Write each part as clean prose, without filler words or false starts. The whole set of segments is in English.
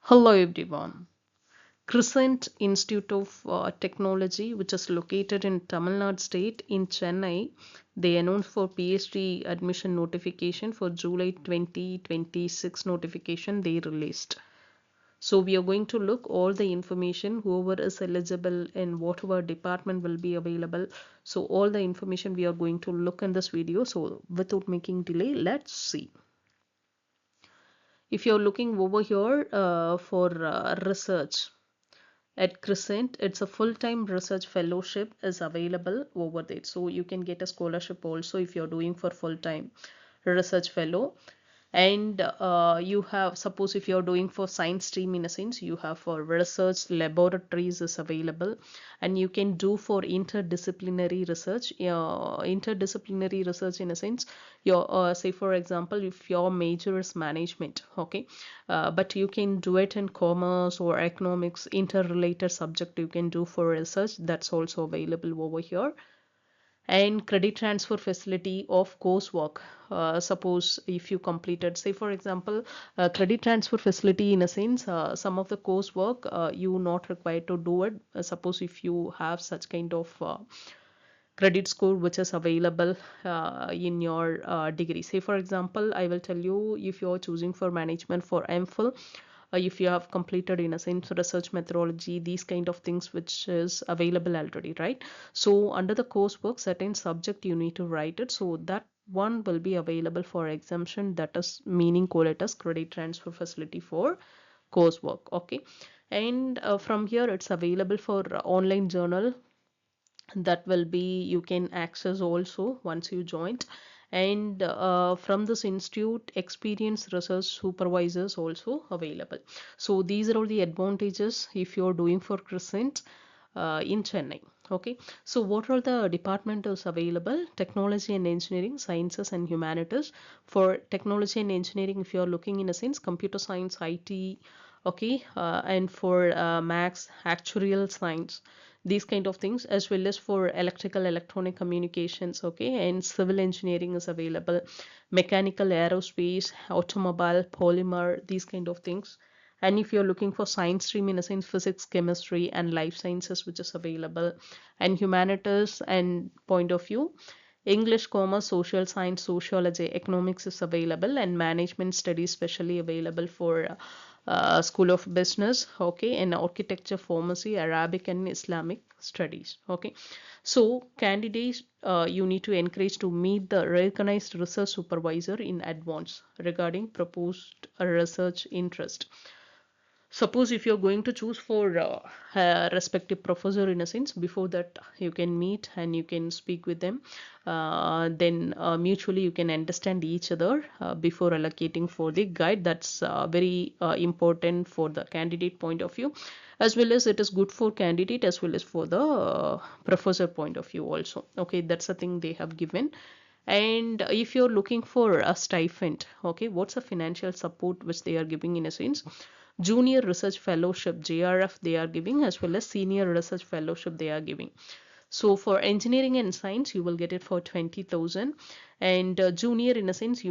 Hello everyone. Crescent Institute of Technology, which is located in Tamil Nadu state in Chennai, they announced for PhD admission notification for July 2026 notification they released. So we are going to look all the information, whoever is eligible and whatever department will be available. So all the information we are going to look in this video. So without making delay, let's see. If you're looking over here for research, at Crescent, it's a full-time research fellowship is available over there. So you can get a scholarship also if you're doing for full-time research fellow. And you have, suppose if you're doing for science stream, in a sense, you have for research laboratories is available, and you can do for interdisciplinary research. Interdisciplinary research, in a sense, your say for example, if your major is management, okay, but you can do it in commerce or economics, interrelated subject you can do for research. That's also available over here. And credit transfer facility of coursework. Suppose if you completed, say for example, credit transfer facility, in a sense, some of the coursework you not required to do it. Suppose if you have such kind of credit score which is available in your degree. Say for example, I will tell you, if you're choosing for management for MPhil, if you have completed, in a sense, research methodology, these kind of things which is available already, right? So under the coursework, certain subject you need to write it, so that one will be available for exemption. That is meaning call it as credit transfer facility for coursework. Okay, and from here it's available for online journal. That will be, you can access also once you joined. And from this institute, experienced research supervisors also available. So these are all the advantages if you're doing for Crescent in Chennai. Okay, so what are the departments available? Technology and engineering, sciences and humanities. For technology and engineering, if you're looking, in a sense, computer science, IT, okay, and for max, actuarial science, these kind of things, as well as for electrical electronic communications, okay, and civil engineering is available, mechanical, aerospace, automobile, polymer, these kind of things. And if you're looking for science stream, in a sense, physics, chemistry and life sciences, which is available. And humanities and point of view, English, commerce, social science, sociology, economics is available, and management studies specially available for School of Business, okay, and architecture, pharmacy, Arabic and Islamic studies, okay. So candidates, you need to encourage to meet the recognized research supervisor in advance regarding proposed research interest. Suppose if you're going to choose for a respective professor, in a sense, before that you can meet and you can speak with them, then mutually you can understand each other before allocating for the guide. That's very important for the candidate point of view, as well as it is good for candidate as well as for the professor point of view also. Okay, that's the thing they have given. And if you're looking for a stipend, okay, what's the financial support which they are giving, in a sense? Junior research fellowship, JRF, they are giving, as well as senior research fellowship they are giving. So for engineering and science, you will get it for 20,000, and junior, in a sense,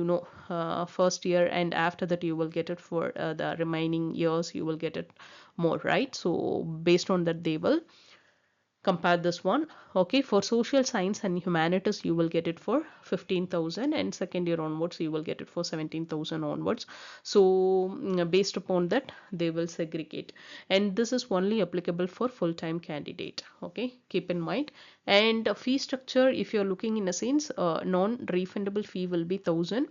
first year, and after that you will get it for the remaining years, you will get it more, right? So based on that, they will compare this one. Okay, for social science and humanities, you will get it for 15,000, and second year onwards you will get it for 17,000 onwards. So based upon that, they will segregate, and this is only applicable for full-time candidate. Okay, keep in mind. And fee structure, if you're looking, in a sense, non-refundable fee will be 1,000,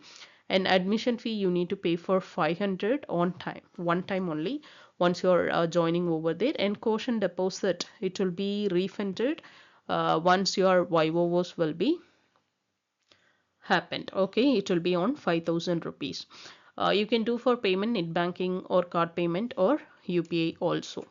and admission fee you need to pay for 500 on time, one time only, once you're joining over there. And caution deposit, it will be refunded once your vivos will be happened. Okay, it will be on 5,000 rupees. You can do for payment net banking or card payment or UPI also.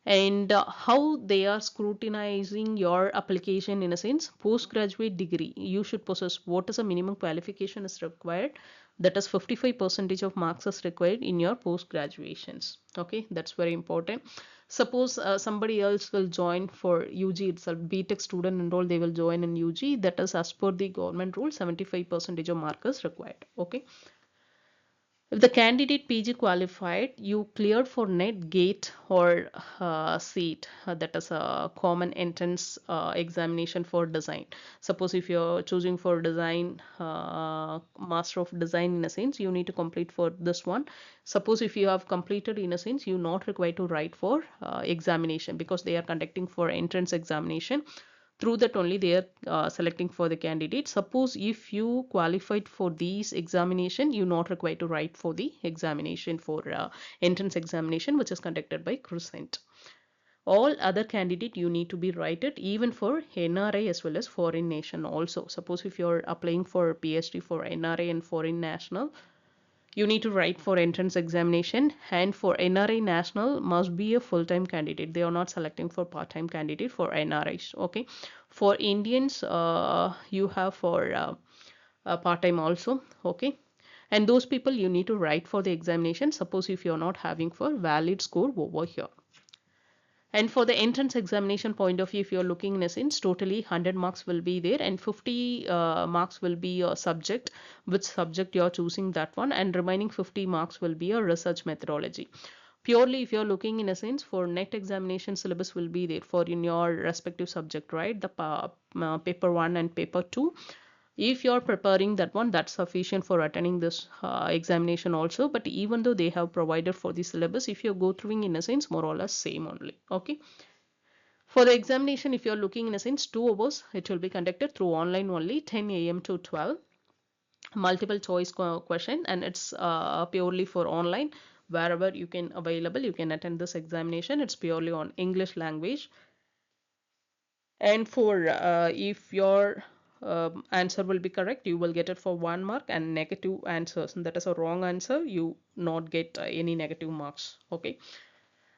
And how they are scrutinizing your application, in a sense, postgraduate degree, you should possess what is a minimum qualification is required. That is 55% of marks is required in your post graduations. Okay, that's very important. Suppose somebody else will join for UG itself, BTech student enroll, they will join in UG, that is as per the government rule, 75% of mark is required. Okay, If the candidate PG qualified, you cleared for NET, GATE, or SEAT, that is a common entrance examination for design. Suppose if you're choosing for design, Master of Design in a sense, you need to complete for this one. Suppose if you have completed in a sense, you're not required to write for examination because they are conducting for entrance examination. Through that only they are selecting for the candidate. Suppose if you qualified for these examination, you're not required to write for the examination for entrance examination, which is conducted by Crescent. All other candidate you need to be write it, even for NRI as well as foreign nation also. Suppose if you're applying for PhD for NRI and foreign national, you need to write for entrance examination, and for NRI national must be a full-time candidate. They are not selecting for part-time candidate for NRIs. Okay, for Indians you have for part-time also. Okay, and those people you need to write for the examination. Suppose if you're not having for valid score over here. And for the entrance examination point of view, if you're looking in a sense, totally 100 marks will be there, and 50 marks will be a subject, which subject you're choosing that one, and remaining 50 marks will be a research methodology. Purely if you're looking in a sense, for NET examination syllabus will be there for in your respective subject, right? The paper 1 and paper 2. If you're preparing that one, that's sufficient for attending this examination also. But even though they have provided for the syllabus, if you're go through in a sense, more or less same only. Okay, for the examination, if you're looking in a sense, 2 hours, it will be conducted through online only, 10 a.m. to 12, multiple choice question, and it's purely for online. Wherever you can available, you can attend this examination. It's purely on English language. And for if your answer will be correct, you will get it for 1 mark, and negative answers, and that is a wrong answer, you not get any negative marks. Okay,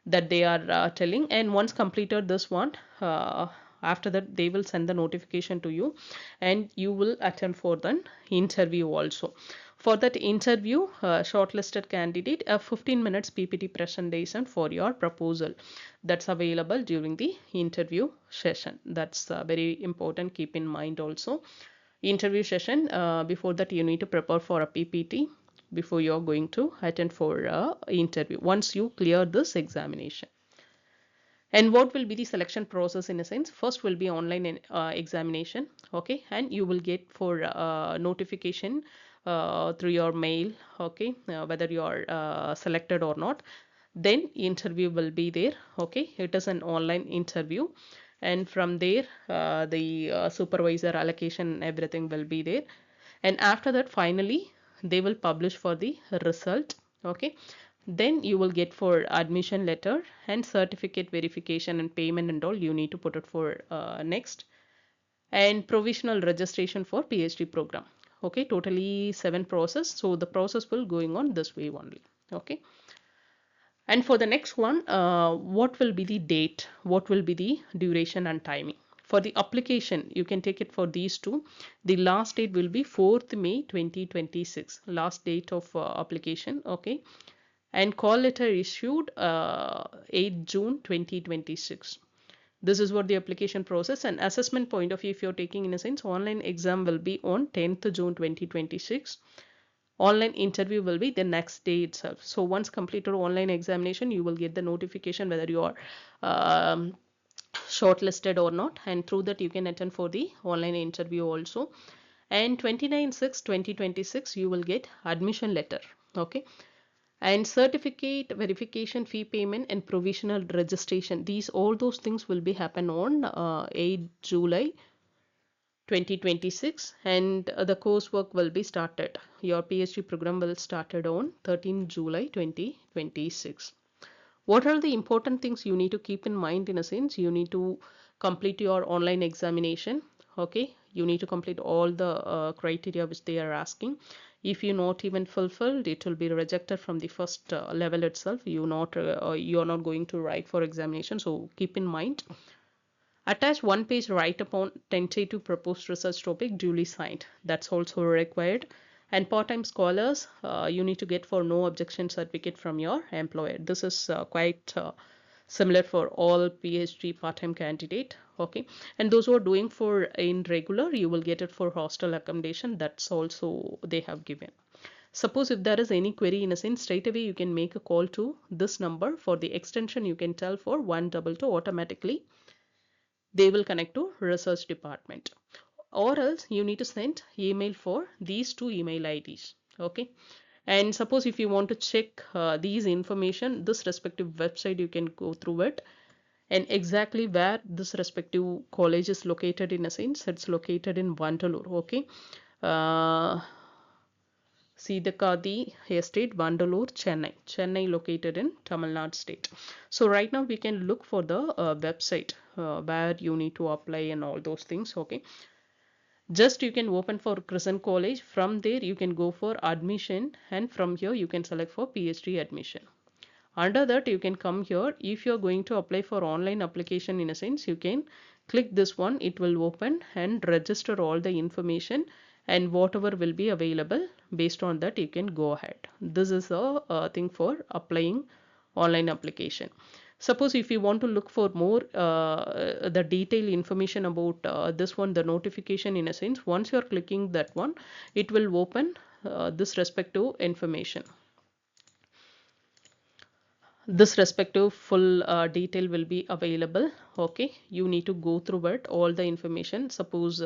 that they are telling. And once completed this one, after that they will send the notification to you, and you will attend for the interview also. For that interview, shortlisted candidate, a 15 minutes PPT presentation for your proposal, that's available during the interview session. That's very important, keep in mind also. Interview session, before that you need to prepare for a PPT before you're going to attend for interview, once you clear this examination. And what will be the selection process in a sense? First will be online examination. Okay, and you will get for notification through your mail. Okay, whether you are selected or not. Then interview will be there. Okay, it is an online interview, and from there the supervisor allocation, everything will be there. And after that, finally they will publish for the result. Okay, then you will get for admission letter and certificate verification and payment and all, you need to put it for next. And provisional registration for PhD program. Okay, totally 7 process, so the process will going on this way only. Okay, and for the next one, what will be the date, what will be the duration and timing? For the application, you can take it for these two. The last date will be 4th May 2026, last date of application. Okay, and call letter issued 8 June 2026. This is what the application process. And assessment point of view, if you're taking in a sense, online exam will be on 10th June 2026. Online interview will be the next day itself. So once completed online examination, you will get the notification whether you are shortlisted or not, and through that you can attend for the online interview also. And 29/6/2026 you will get admission letter. Okay, and certificate verification, fee payment, and provisional registration, these all those things will be happen on 8 July 2026, and the coursework will be started. Your PhD program will started on 13 July 2026. What are the important things you need to keep in mind? In a sense, you need to complete your online examination. Okay, you need to complete all the criteria which they are asking. If you not even fulfilled, it will be rejected from the first level itself. You're not going to write for examination, so keep in mind. Attach 1-page write-up on tentative proposed research topic duly signed. That's also required. And part-time scholars, you need to get for no objection certificate from your employer. This is quite similar for all PhD part-time candidate. Okay, and those who are doing for in regular, you will get it for hostel accommodation. That's also they have given. Suppose if there is any query in a sense, straight away you can make a call to this number. For the extension, you can tell for 122, automatically they will connect to research department. Or else you need to send email for these two email IDs. Okay. And suppose if you want to check these information, this respective website, you can go through it, and exactly where this respective college is located in a sense, it's located in Vandalur. Okay. Sidakadi Estate, Vandalur, Chennai located in Tamil Nadu state. So right now we can look for the website where you need to apply and all those things. Okay. Just you can open for Crescent College. From there you can go for admission, and from here you can select for PhD admission. Under that you can come here. If you're going to apply for online application in a sense, you can click this one. It will open and register all the information, and whatever will be available, based on that you can go ahead. This is a thing for applying online application. Suppose if you want to look for more the detailed information about this one, the notification in a sense, once you're clicking that one, it will open this respective information. This respective full detail will be available. Okay, you need to go through it, all the information. Suppose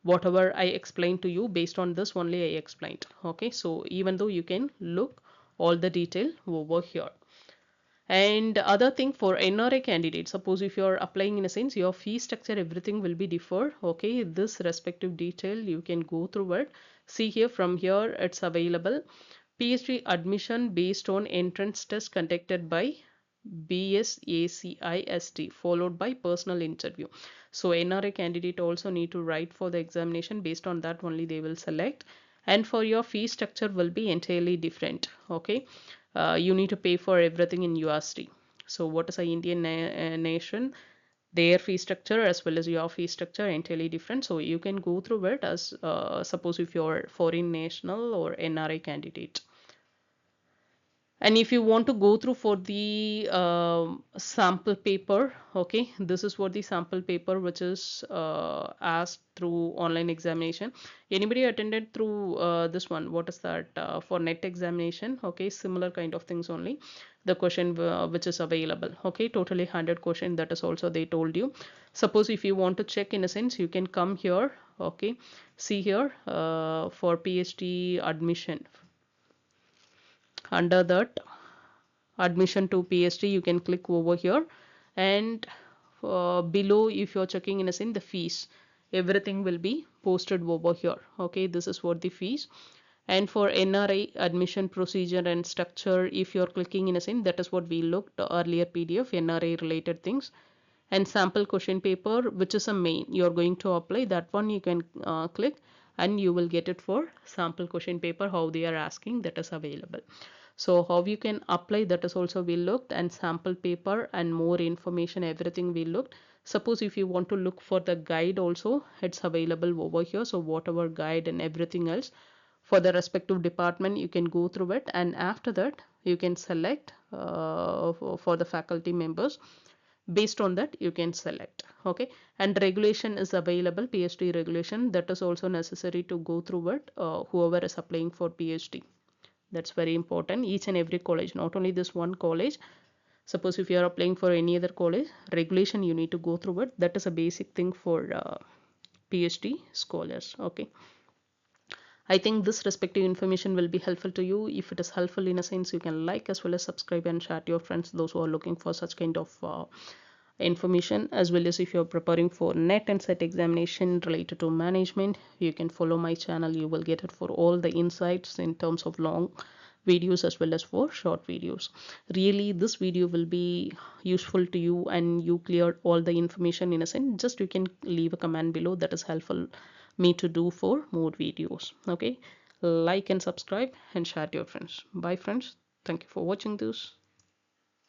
whatever I explained to you, based on this only I explained. Okay, so even though you can look all the detail over here. And other thing for NRI candidates, suppose if you're applying in a sense, your fee structure, everything will be differ. Okay, this respective detail you can go through it. See here, from here it's available. PhD admission based on entrance test conducted by BSACIST followed by personal interview. So NRI candidate also need to write for the examination, based on that only they will select. And for your fee structure will be entirely different. Okay, you need to pay for everything in USD. So what is a Indian nation, their fee structure as well as your fee structure entirely different. So you can go through it as suppose if you're foreign national or NRI candidate. And if you want to go through for the sample paper, okay, this is what the sample paper which is asked through online examination. Anybody attended through this one, what is that, for NET examination? Okay, similar kind of things only. The question which is available, okay, totally 100 question, that is also they told you. Suppose if you want to check in a sense, you can come here. Okay, see here for PhD admission. Under that admission to PhD, you can click over here, and below, if you're checking in a sense, the fees, everything will be posted over here. Okay, this is what the fees. And for NRI admission procedure and structure, if you're clicking in a sense, that is what we looked earlier, PDF NRI related things. And sample question paper, which is a main you're going to apply, that one you can click, and you will get it for sample question paper, how they are asking, that is available. So how you can apply, that is also we looked, and sample paper and more information, everything we looked. Suppose if you want to look for the guide also, it's available over here. So whatever guide and everything else for the respective department, you can go through it, and after that you can select for the faculty members. Based on that you can select. Okay, and regulation is available, PhD regulation, that is also necessary to go through it, whoever is applying for PhD. That's very important. Each and every college, not only this one college. Suppose if you are applying for any other college, regulation you need to go through it. That is a basic thing for PhD scholars. Okay, I think this respective information will be helpful to you. If it is helpful in a sense, you can like as well as subscribe and share to your friends, those who are looking for such kind of information. As well as if you're preparing for NET and SET examination related to management, you can follow my channel. You will get it for all the insights in terms of long videos as well as for short videos. Really, this video will be useful to you, and you cleared all the information in a sense. Just you can leave a comment below, that is helpful me to do for more videos. Okay, like and subscribe and share to your friends. Bye friends, thank you for watching this.